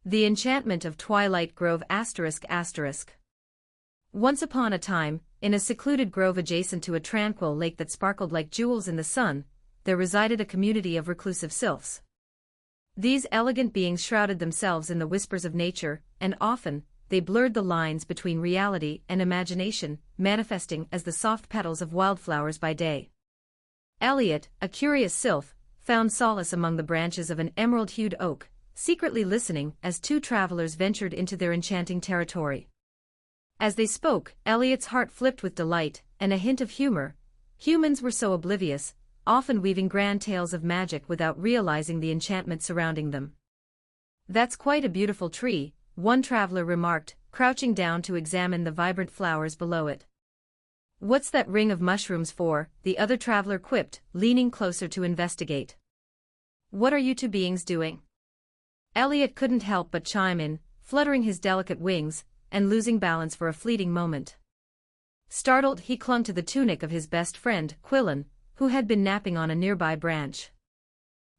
The Enchantment of Twilight Grove ****. Once upon a time, in a secluded grove adjacent to a tranquil lake that sparkled like jewels in the sun, there resided a community of reclusive sylphs. These elegant beings shrouded themselves in the whispers of nature, and often, they blurred the lines between reality and imagination, manifesting as the soft petals of wildflowers by day. Elliot, a curious sylph, found solace among the branches of an emerald-hued oak, secretly listening as two travelers ventured into their enchanting territory. As they spoke, Elliot's heart flipped with delight and a hint of humor. Humans were so oblivious, often weaving grand tales of magic without realizing the enchantment surrounding them. "That's quite a beautiful tree," one traveler remarked, crouching down to examine the vibrant flowers below it. "What's that ring of mushrooms for?" the other traveler quipped, leaning closer to investigate. "What are you two beings doing?" Elliot couldn't help but chime in, fluttering his delicate wings, and losing balance for a fleeting moment. Startled, he clung to the tunic of his best friend, Quillen, who had been napping on a nearby branch.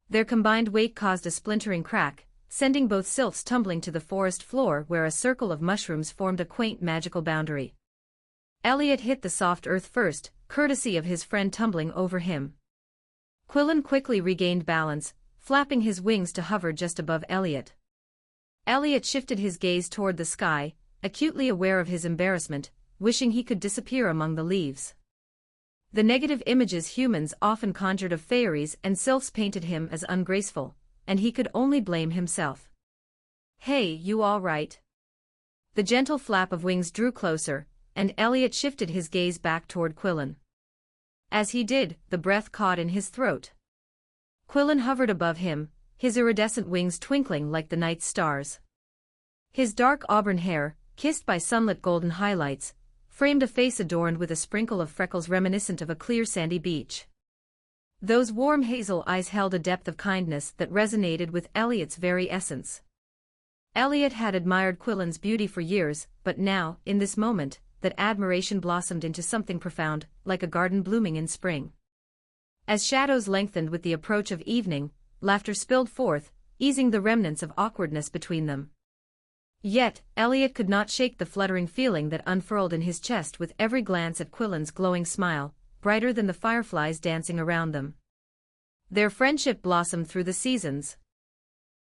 Their combined weight caused a splintering crack, sending both sylphs tumbling to the forest floor where a circle of mushrooms formed a quaint magical boundary. Elliot hit the soft earth first, courtesy of his friend tumbling over him. Quillen quickly regained balance, flapping his wings to hover just above Elliot. Elliot shifted his gaze toward the sky, acutely aware of his embarrassment, wishing he could disappear among the leaves. The negative images humans often conjured of fairies and sylphs painted him as ungraceful, and he could only blame himself. "Hey, you all right?" The gentle flap of wings drew closer, and Elliot shifted his gaze back toward Quillen. As he did, the breath caught in his throat. Quillen hovered above him, his iridescent wings twinkling like the night's stars. His dark auburn hair, kissed by sunlit golden highlights, framed a face adorned with a sprinkle of freckles reminiscent of a clear sandy beach. Those warm hazel eyes held a depth of kindness that resonated with Elliot's very essence. Elliot had admired Quillen's beauty for years, but now, in this moment, that admiration blossomed into something profound, like a garden blooming in spring. As shadows lengthened with the approach of evening, laughter spilled forth, easing the remnants of awkwardness between them. Yet, Elliot could not shake the fluttering feeling that unfurled in his chest with every glance at Quillen's glowing smile, brighter than the fireflies dancing around them. Their friendship blossomed through the seasons.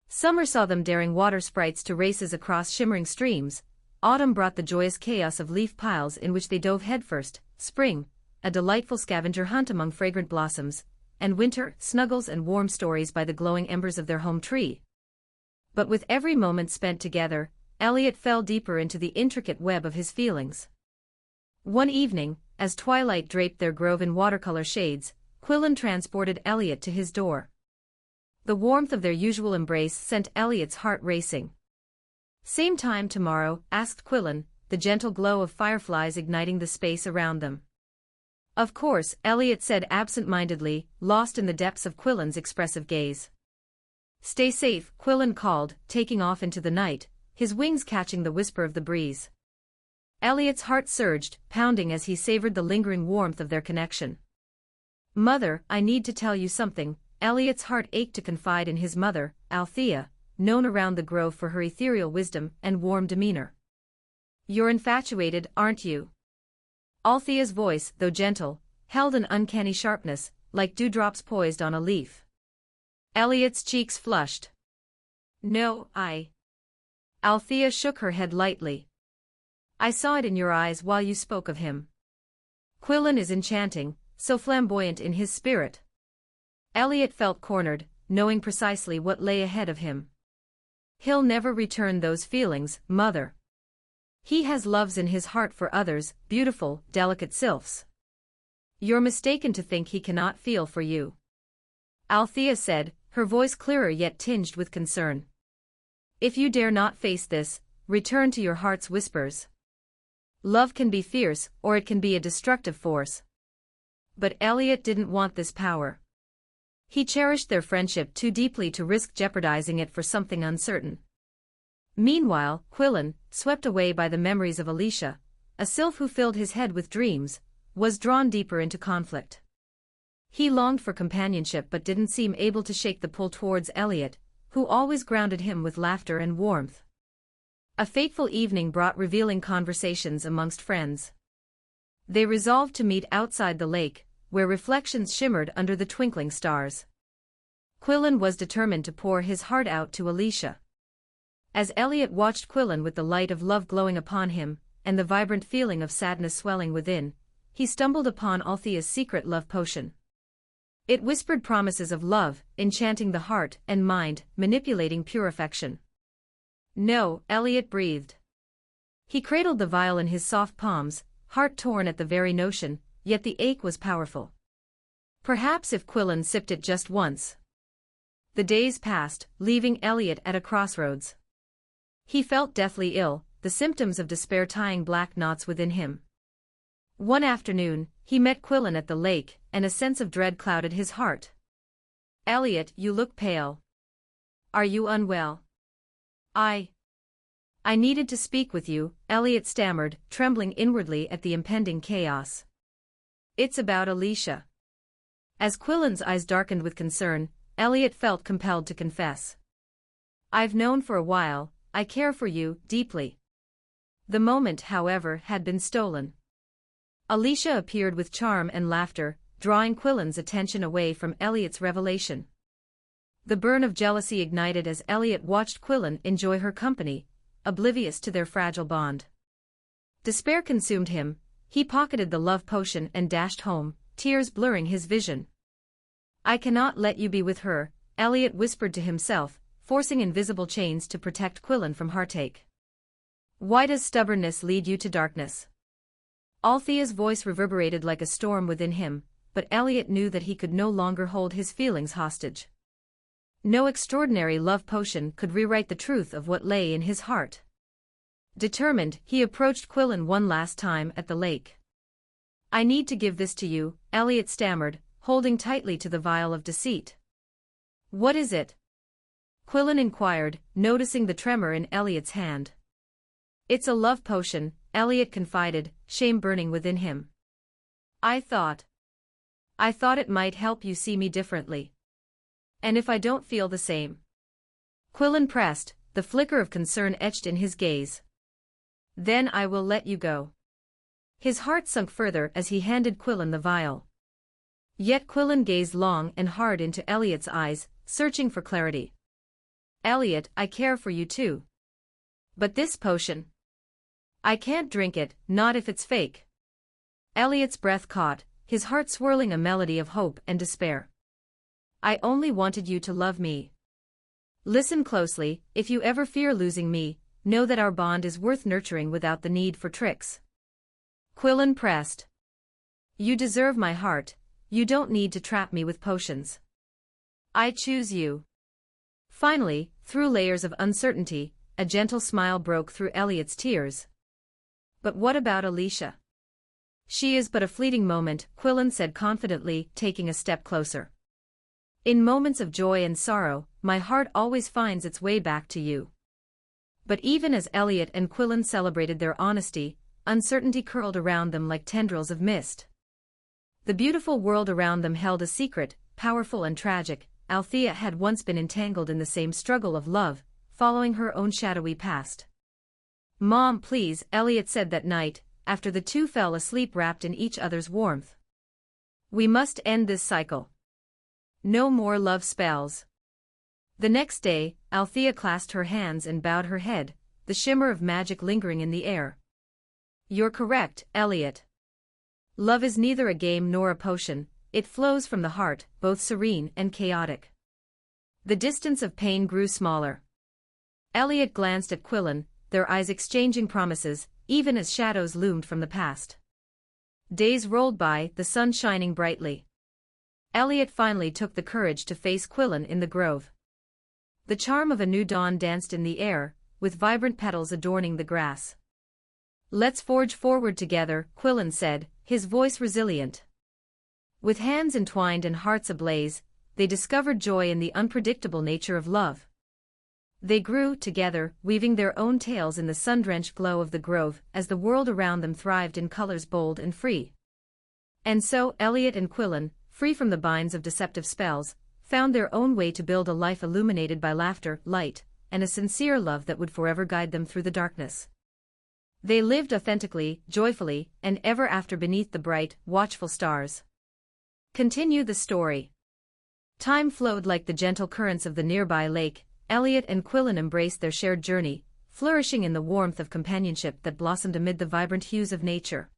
Summer saw them daring water sprites to races across shimmering streams. Autumn brought the joyous chaos of leaf piles in which they dove headfirst. Spring, a delightful scavenger hunt among fragrant blossoms, and winter, snuggles and warm stories by the glowing embers of their home tree. But with every moment spent together, Elliot fell deeper into the intricate web of his feelings. One evening, as twilight draped their grove in watercolor shades, Quillen transported Elliot to his door. The warmth of their usual embrace sent Elliot's heart racing. "Same time tomorrow?" asked Quillen, the gentle glow of fireflies igniting the space around them. "Of course," Elliot said absent-mindedly, lost in the depths of Quillen's expressive gaze. "Stay safe," Quillen called, taking off into the night, his wings catching the whisper of the breeze. Elliot's heart surged, pounding as he savored the lingering warmth of their connection. "Mother, I need to tell you something." Elliot's heart ached to confide in his mother, Althea, known around the grove for her ethereal wisdom and warm demeanor. "You're infatuated, aren't you?" Althea's voice, though gentle, held an uncanny sharpness, like dewdrops poised on a leaf. Elliot's cheeks flushed. "No, Althea shook her head lightly. "I saw it in your eyes while you spoke of him. Quillen is enchanting, so flamboyant in his spirit." Elliot felt cornered, knowing precisely what lay ahead of him. "He'll never return those feelings, Mother. He has loves in his heart for others, beautiful, delicate sylphs. You're mistaken to think he cannot feel for you," Althea said, her voice clearer yet tinged with concern. "If you dare not face this, return to your heart's whispers. Love can be fierce, or it can be a destructive force." But Elliot didn't want this power. He cherished their friendship too deeply to risk jeopardizing it for something uncertain. Meanwhile, Quillen, swept away by the memories of Alicia, a sylph who filled his head with dreams, was drawn deeper into conflict. He longed for companionship but didn't seem able to shake the pull towards Elliot, who always grounded him with laughter and warmth. A fateful evening brought revealing conversations amongst friends. They resolved to meet outside the lake, where reflections shimmered under the twinkling stars. Quillen was determined to pour his heart out to Alicia. As Elliot watched Quillen with the light of love glowing upon him, and the vibrant feeling of sadness swelling within, he stumbled upon Althea's secret love potion. It whispered promises of love, enchanting the heart and mind, manipulating pure affection. No, Elliot breathed. He cradled the vial in his soft palms, heart torn at the very notion, yet the ache was powerful. Perhaps if Quillen sipped it just once. The days passed, leaving Elliot at a crossroads. He felt deathly ill, the symptoms of despair tying black knots within him. One afternoon, he met Quillen at the lake, and a sense of dread clouded his heart. "Elliot, you look pale. Are you unwell?" I needed to speak with you," Elliot stammered, trembling inwardly at the impending chaos. "It's about Alicia." As Quillen's eyes darkened with concern, Elliot felt compelled to confess. "I've known for a while, I care for you, deeply." The moment, however, had been stolen. Alicia appeared with charm and laughter, drawing Quillen's attention away from Elliot's revelation. The burn of jealousy ignited as Elliot watched Quillen enjoy her company, oblivious to their fragile bond. Despair consumed him, he pocketed the love potion and dashed home, tears blurring his vision. "I cannot let you be with her," Elliot whispered to himself, forcing invisible chains to protect Quillen from heartache. "Why does stubbornness lead you to darkness?" Althea's voice reverberated like a storm within him, but Elliot knew that he could no longer hold his feelings hostage. No extraordinary love potion could rewrite the truth of what lay in his heart. Determined, he approached Quillen one last time at the lake. "I need to give this to you," Elliot stammered, holding tightly to the vial of deceit. "What is it?" Quillen inquired, noticing the tremor in Elliot's hand. "It's a love potion," Elliot confided, shame burning within him. I thought it might help you see me differently. And if I don't feel the same?" Quillen pressed, the flicker of concern etched in his gaze. "Then I will let you go." His heart sunk further as he handed Quillen the vial. Yet Quillen gazed long and hard into Elliot's eyes, searching for clarity. "Elliot, I care for you too. But this potion, I can't drink it, not if it's fake." Elliot's breath caught, his heart swirling a melody of hope and despair. "I only wanted you to love me. Listen closely, if you ever fear losing me, know that our bond is worth nurturing without the need for tricks." Quillen pressed. "You deserve my heart, you don't need to trap me with potions. I choose you." Finally, through layers of uncertainty, a gentle smile broke through Elliot's tears. "But what about Alicia?" "She is but a fleeting moment," Quillen said confidently, taking a step closer. "In moments of joy and sorrow, my heart always finds its way back to you." But even as Elliot and Quillen celebrated their honesty, uncertainty curled around them like tendrils of mist. The beautiful world around them held a secret, powerful and tragic. Althea had once been entangled in the same struggle of love, following her own shadowy past. "Mom, please," Elliot said that night, after the two fell asleep wrapped in each other's warmth. "We must end this cycle. No more love spells." The next day, Althea clasped her hands and bowed her head, the shimmer of magic lingering in the air. "You're correct, Elliot. Love is neither a game nor a potion, it flows from the heart, both serene and chaotic." The distance of pain grew smaller. Elliot glanced at Quillen, their eyes exchanging promises, even as shadows loomed from the past. Days rolled by, the sun shining brightly. Elliot finally took the courage to face Quillen in the grove. The charm of a new dawn danced in the air, with vibrant petals adorning the grass. "Let's forge forward together," Quillen said, his voice resilient. With hands entwined and hearts ablaze, they discovered joy in the unpredictable nature of love. They grew together, weaving their own tales in the sun-drenched glow of the grove, as the world around them thrived in colors bold and free. And so Elliot and Quillen, free from the binds of deceptive spells, found their own way to build a life illuminated by laughter, light, and a sincere love that would forever guide them through the darkness. They lived authentically, joyfully, and ever after beneath the bright, watchful stars. Continue the story. Time flowed like the gentle currents of the nearby lake. Elliot and Quillen embraced their shared journey, flourishing in the warmth of companionship that blossomed amid the vibrant hues of nature.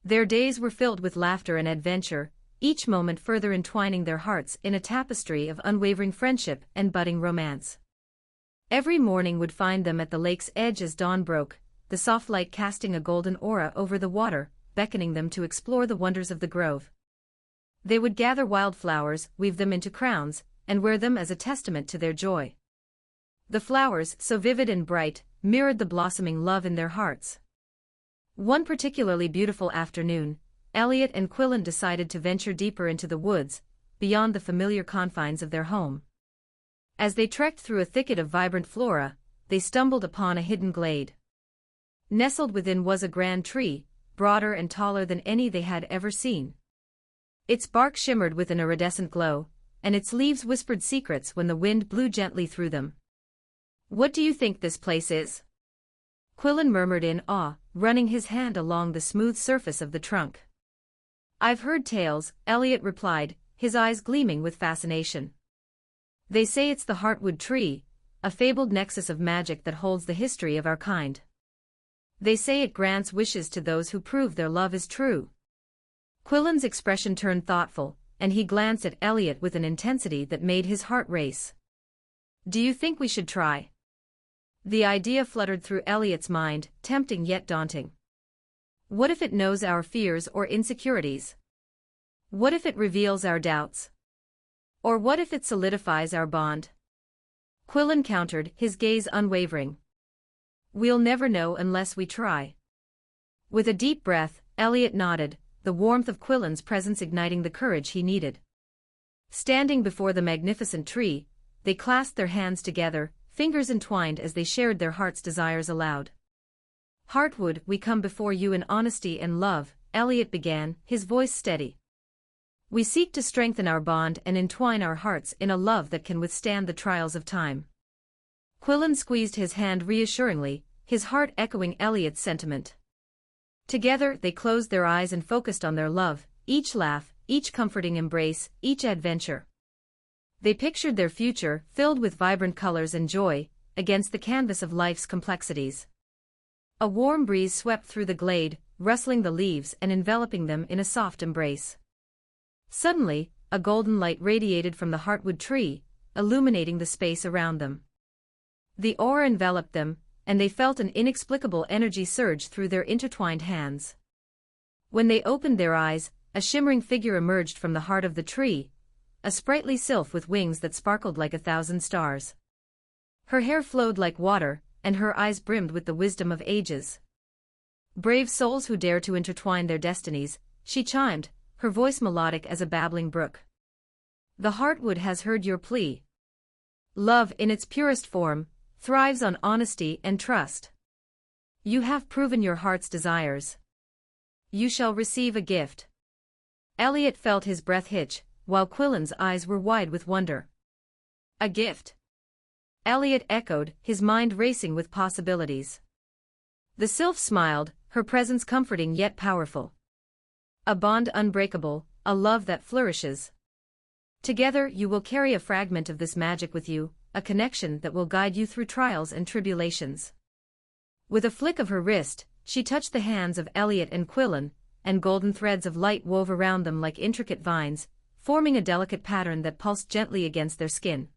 Their days were filled with laughter and adventure, each moment further entwining their hearts in a tapestry of unwavering friendship and budding romance. Every morning would find them at the lake's edge as dawn broke, the soft light casting a golden aura over the water, beckoning them to explore the wonders of the grove. They would gather wildflowers, weave them into crowns, and wear them as a testament to their joy. The flowers, so vivid and bright, mirrored the blossoming love in their hearts. One particularly beautiful afternoon, Elliot and Quillen decided to venture deeper into the woods, beyond the familiar confines of their home. As they trekked through a thicket of vibrant flora, they stumbled upon a hidden glade. Nestled within was a grand tree, broader and taller than any they had ever seen. Its bark shimmered with an iridescent glow, and its leaves whispered secrets when the wind blew gently through them. "What do you think this place is?" Quillen murmured in awe, running his hand along the smooth surface of the trunk. "I've heard tales," Elliot replied, his eyes gleaming with fascination. "They say it's the heartwood tree, a fabled nexus of magic that holds the history of our kind. They say it grants wishes to those who prove their love is true." Quillen's expression turned thoughtful, and he glanced at Elliot with an intensity that made his heart race. "Do you think we should try?" The idea fluttered through Elliot's mind, tempting yet daunting. What if it knows our fears or insecurities? What if it reveals our doubts? Or what if it solidifies our bond? Quillen countered, his gaze unwavering. "We'll never know unless we try." With a deep breath, Elliot nodded, the warmth of Quillen's presence igniting the courage he needed. Standing before the magnificent tree, they clasped their hands together, fingers entwined as they shared their heart's desires aloud. "Heartwood, we come before you in honesty and love," Elliot began, his voice steady. "We seek to strengthen our bond and entwine our hearts in a love that can withstand the trials of time." Quillen squeezed his hand reassuringly, his heart echoing Elliot's sentiment. Together they closed their eyes and focused on their love, each laugh, each comforting embrace, each adventure. They pictured their future, filled with vibrant colors and joy, against the canvas of life's complexities. A warm breeze swept through the glade, rustling the leaves and enveloping them in a soft embrace. Suddenly, a golden light radiated from the heartwood tree, illuminating the space around them. The aura enveloped them, and they felt an inexplicable energy surge through their intertwined hands. When they opened their eyes, a shimmering figure emerged from the heart of the tree, a sprightly sylph with wings that sparkled like 1,000 stars. Her hair flowed like water, and her eyes brimmed with the wisdom of ages. "Brave souls who dare to intertwine their destinies," she chimed, her voice melodic as a babbling brook. "The heartwood has heard your plea. Love in its purest form thrives on honesty and trust. You have proven your heart's desires. You shall receive a gift." Elliot felt his breath hitch, while Quillen's eyes were wide with wonder. "A gift?" Elliot echoed, his mind racing with possibilities. The sylph smiled, her presence comforting yet powerful. "A bond unbreakable, a love that flourishes. Together you will carry a fragment of this magic with you, a connection that will guide you through trials and tribulations." With a flick of her wrist, she touched the hands of Elliot and Quillen, and golden threads of light wove around them like intricate vines, forming a delicate pattern that pulsed gently against their skin.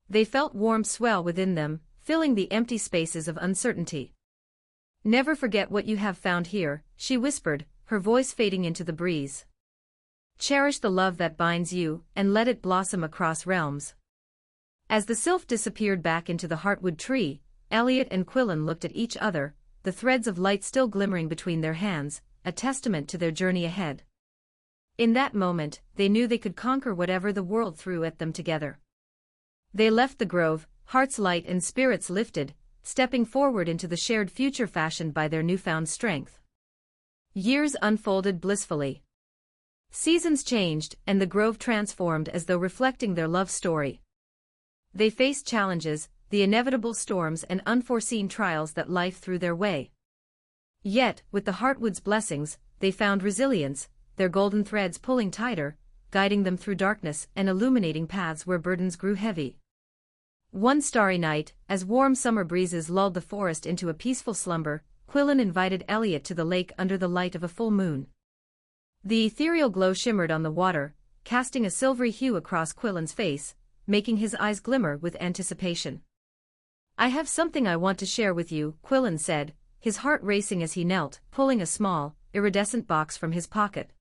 They felt warmth swell within them, filling the empty spaces of uncertainty. "Never forget what you have found here," she whispered, her voice fading into the breeze. "Cherish the love that binds you, and let it blossom across realms." As the sylph disappeared back into the heartwood tree, Elliot and Quillen looked at each other, the threads of light still glimmering between their hands, a testament to their journey ahead. In that moment, they knew they could conquer whatever the world threw at them together. They left the grove, hearts light and spirits lifted, stepping forward into the shared future fashioned by their newfound strength. Years unfolded blissfully. Seasons changed, and the grove transformed as though reflecting their love story. They faced challenges, the inevitable storms and unforeseen trials that life threw their way. Yet, with the Heartwood's blessings, they found resilience, their golden threads pulling tighter, guiding them through darkness and illuminating paths where burdens grew heavy. One starry night, as warm summer breezes lulled the forest into a peaceful slumber, Quillen invited Elliot to the lake under the light of a full moon. The ethereal glow shimmered on the water, casting a silvery hue across Quillen's face, making his eyes glimmer with anticipation. "I have something I want to share with you," Quillen said, his heart racing as he knelt, pulling a small, iridescent box from his pocket.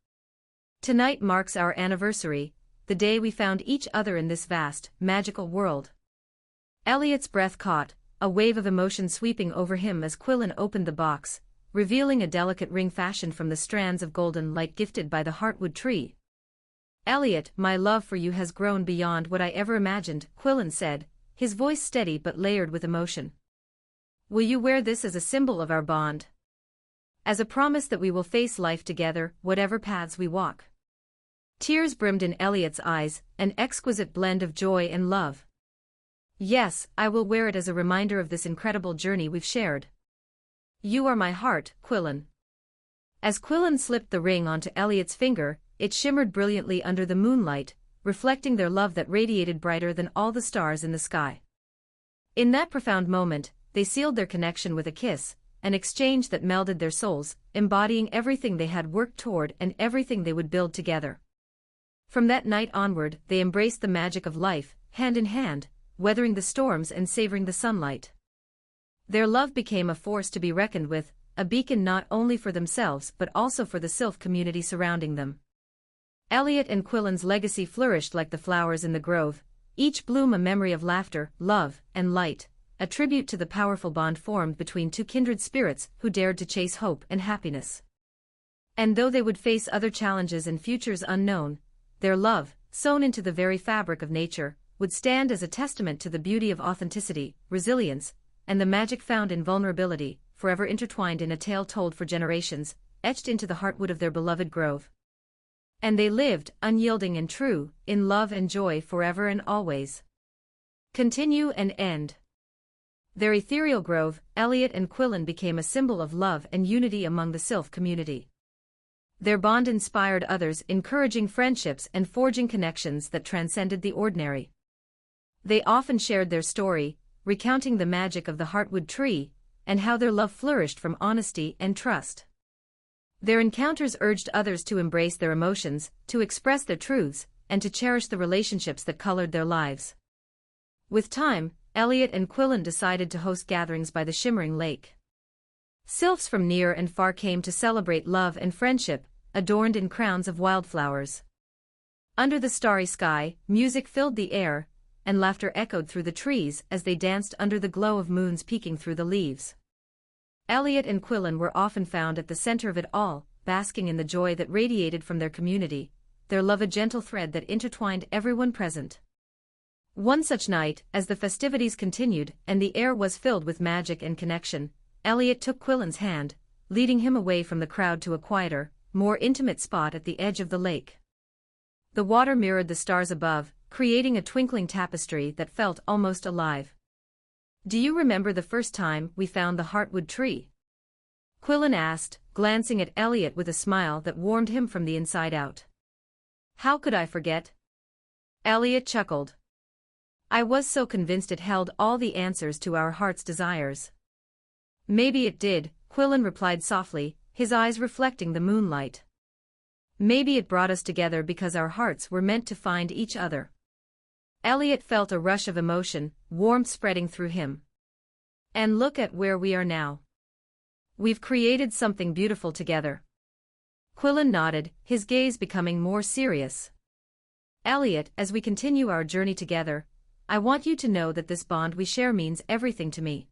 "Tonight marks our anniversary, the day we found each other in this vast, magical world." Elliot's breath caught, a wave of emotion sweeping over him as Quillen opened the box, revealing a delicate ring fashioned from the strands of golden light gifted by the Heartwood tree. "Elliot, my love for you has grown beyond what I ever imagined," Quillen said, his voice steady but layered with emotion. "Will you wear this as a symbol of our bond? As a promise that we will face life together, whatever paths we walk?" Tears brimmed in Elliot's eyes, an exquisite blend of joy and love. "Yes, I will wear it as a reminder of this incredible journey we've shared. You are my heart, Quillen." As Quillen slipped the ring onto Elliot's finger, it shimmered brilliantly under the moonlight, reflecting their love that radiated brighter than all the stars in the sky. In that profound moment, they sealed their connection with a kiss, an exchange that melded their souls, embodying everything they had worked toward and everything they would build together. From that night onward, they embraced the magic of life, hand in hand, weathering the storms and savoring the sunlight. Their love became a force to be reckoned with, a beacon not only for themselves but also for the sylph community surrounding them. Elliot and Quillen's legacy flourished like the flowers in the grove, each bloom a memory of laughter, love, and light, a tribute to the powerful bond formed between two kindred spirits who dared to chase hope and happiness. And though they would face other challenges and futures unknown, their love, sewn into the very fabric of nature, would stand as a testament to the beauty of authenticity, resilience, and the magic found in vulnerability, forever intertwined in a tale told for generations, etched into the heartwood of their beloved grove. And they lived, unyielding and true, in love and joy forever and always. Continue and end. Their ethereal grove, Elliot and Quillen, became a symbol of love and unity among the sylph community. Their bond inspired others, encouraging friendships and forging connections that transcended the ordinary. They often shared their story, recounting the magic of the Heartwood tree, and how their love flourished from honesty and trust. Their encounters urged others to embrace their emotions, to express their truths, and to cherish the relationships that colored their lives. With time, Elliot and Quillen decided to host gatherings by the shimmering lake. Sylphs from near and far came to celebrate love and friendship, adorned in crowns of wildflowers. Under the starry sky, music filled the air, and laughter echoed through the trees as they danced under the glow of moons peeking through the leaves. Elliot and Quillen were often found at the center of it all, basking in the joy that radiated from their community, their love a gentle thread that intertwined everyone present. One such night, as the festivities continued and the air was filled with magic and connection, Elliot took Quillen's hand, leading him away from the crowd to a quieter, more intimate spot at the edge of the lake. The water mirrored the stars above, creating a twinkling tapestry that felt almost alive. "Do you remember the first time we found the Heartwood tree?" Quillen asked, glancing at Elliot with a smile that warmed him from the inside out. "How could I forget?" Elliot chuckled. "I was so convinced it held all the answers to our heart's desires." "Maybe it did," Quillen replied softly, his eyes reflecting the moonlight. "Maybe it brought us together because our hearts were meant to find each other." Elliot felt a rush of emotion, warmth spreading through him. "And look at where we are now. We've created something beautiful together." Quillen nodded, his gaze becoming more serious. "Elliot, as we continue our journey together, I want you to know that this bond we share means everything to me.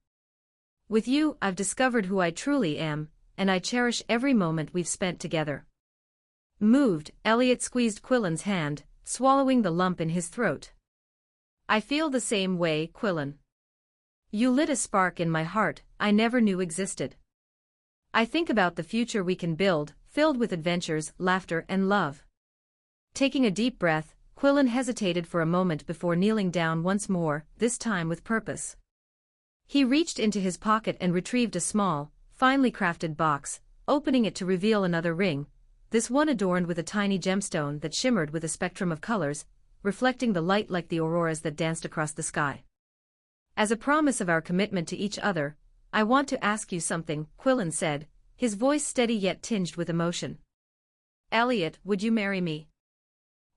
With you, I've discovered who I truly am, and I cherish every moment we've spent together." Moved, Elliot squeezed Quillen's hand, swallowing the lump in his throat. "I feel the same way, Quillen. You lit a spark in my heart I never knew existed. I think about the future we can build, filled with adventures, laughter, and love. Taking a deep breath, Quillen hesitated for a moment before kneeling down once more, this time with purpose. He reached into his pocket and retrieved a small, finely crafted box, opening it to reveal another ring, this one adorned with a tiny gemstone that shimmered with a spectrum of colors, reflecting the light like the auroras that danced across the sky. As a promise of our commitment to each other, I want to ask you something, Quillen said, his voice steady yet tinged with emotion. Elliot, would you marry me?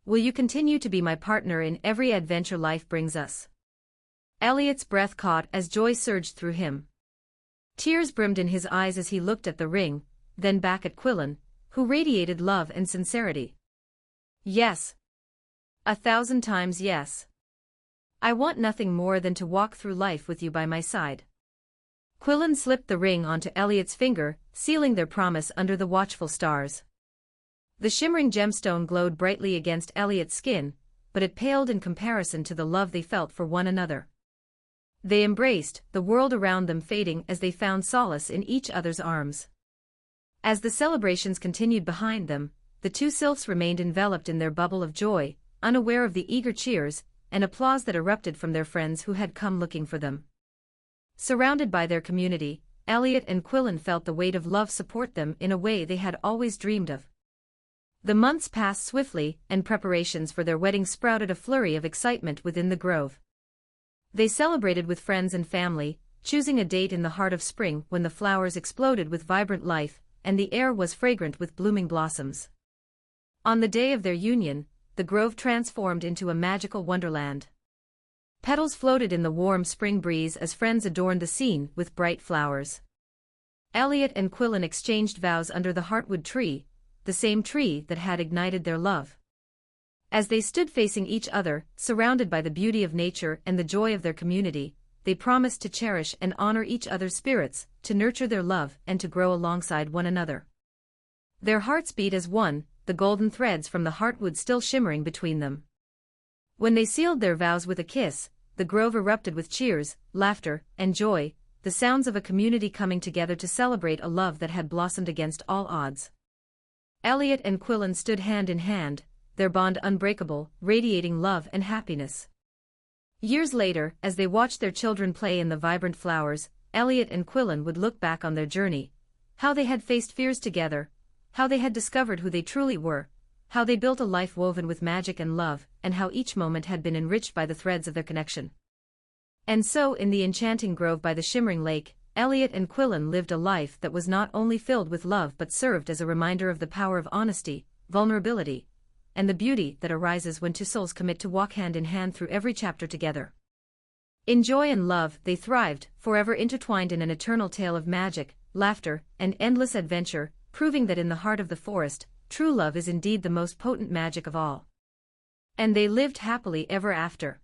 Will you continue to be my partner in every adventure life brings us? Elliot's breath caught as joy surged through him. Tears brimmed in his eyes as he looked at the ring, then back at Quillen, who radiated love and sincerity. Yes. 1,000 times yes. I want nothing more than to walk through life with you by my side. Quillen slipped the ring onto Elliot's finger, sealing their promise under the watchful stars. The shimmering gemstone glowed brightly against Elliot's skin, but it paled in comparison to the love they felt for one another. They embraced, the world around them fading as they found solace in each other's arms. As the celebrations continued behind them, the two sylphs remained enveloped in their bubble of joy, unaware of the eager cheers and applause that erupted from their friends who had come looking for them. Surrounded by their community, Elliot and Quillen felt the weight of love support them in a way they had always dreamed of. The months passed swiftly, and preparations for their wedding sprouted a flurry of excitement within the grove. They celebrated with friends and family, choosing a date in the heart of spring when the flowers exploded with vibrant life, and the air was fragrant with blooming blossoms. On the day of their union, the grove transformed into a magical wonderland. Petals floated in the warm spring breeze as friends adorned the scene with bright flowers. Elliot and Quillen exchanged vows under the heartwood tree, the same tree that had ignited their love. As they stood facing each other, surrounded by the beauty of nature and the joy of their community, they promised to cherish and honor each other's spirits, to nurture their love and to grow alongside one another. Their hearts beat as one, the golden threads from the heartwood still shimmering between them. When they sealed their vows with a kiss, the grove erupted with cheers, laughter, and joy, the sounds of a community coming together to celebrate a love that had blossomed against all odds. Elliot and Quillen stood hand in hand, their bond unbreakable, radiating love and happiness. Years later, as they watched their children play in the vibrant flowers, Elliot and Quillen would look back on their journey, how they had faced fears together, how they had discovered who they truly were, how they built a life woven with magic and love, and how each moment had been enriched by the threads of their connection. And so in the enchanting grove by the shimmering lake, Elliot and Quillen lived a life that was not only filled with love but served as a reminder of the power of honesty, vulnerability, and the beauty that arises when two souls commit to walk hand in hand through every chapter together. In joy and love they thrived, forever intertwined in an eternal tale of magic, laughter, and endless adventure, proving that in the heart of the forest, true love is indeed the most potent magic of all. And they lived happily ever after.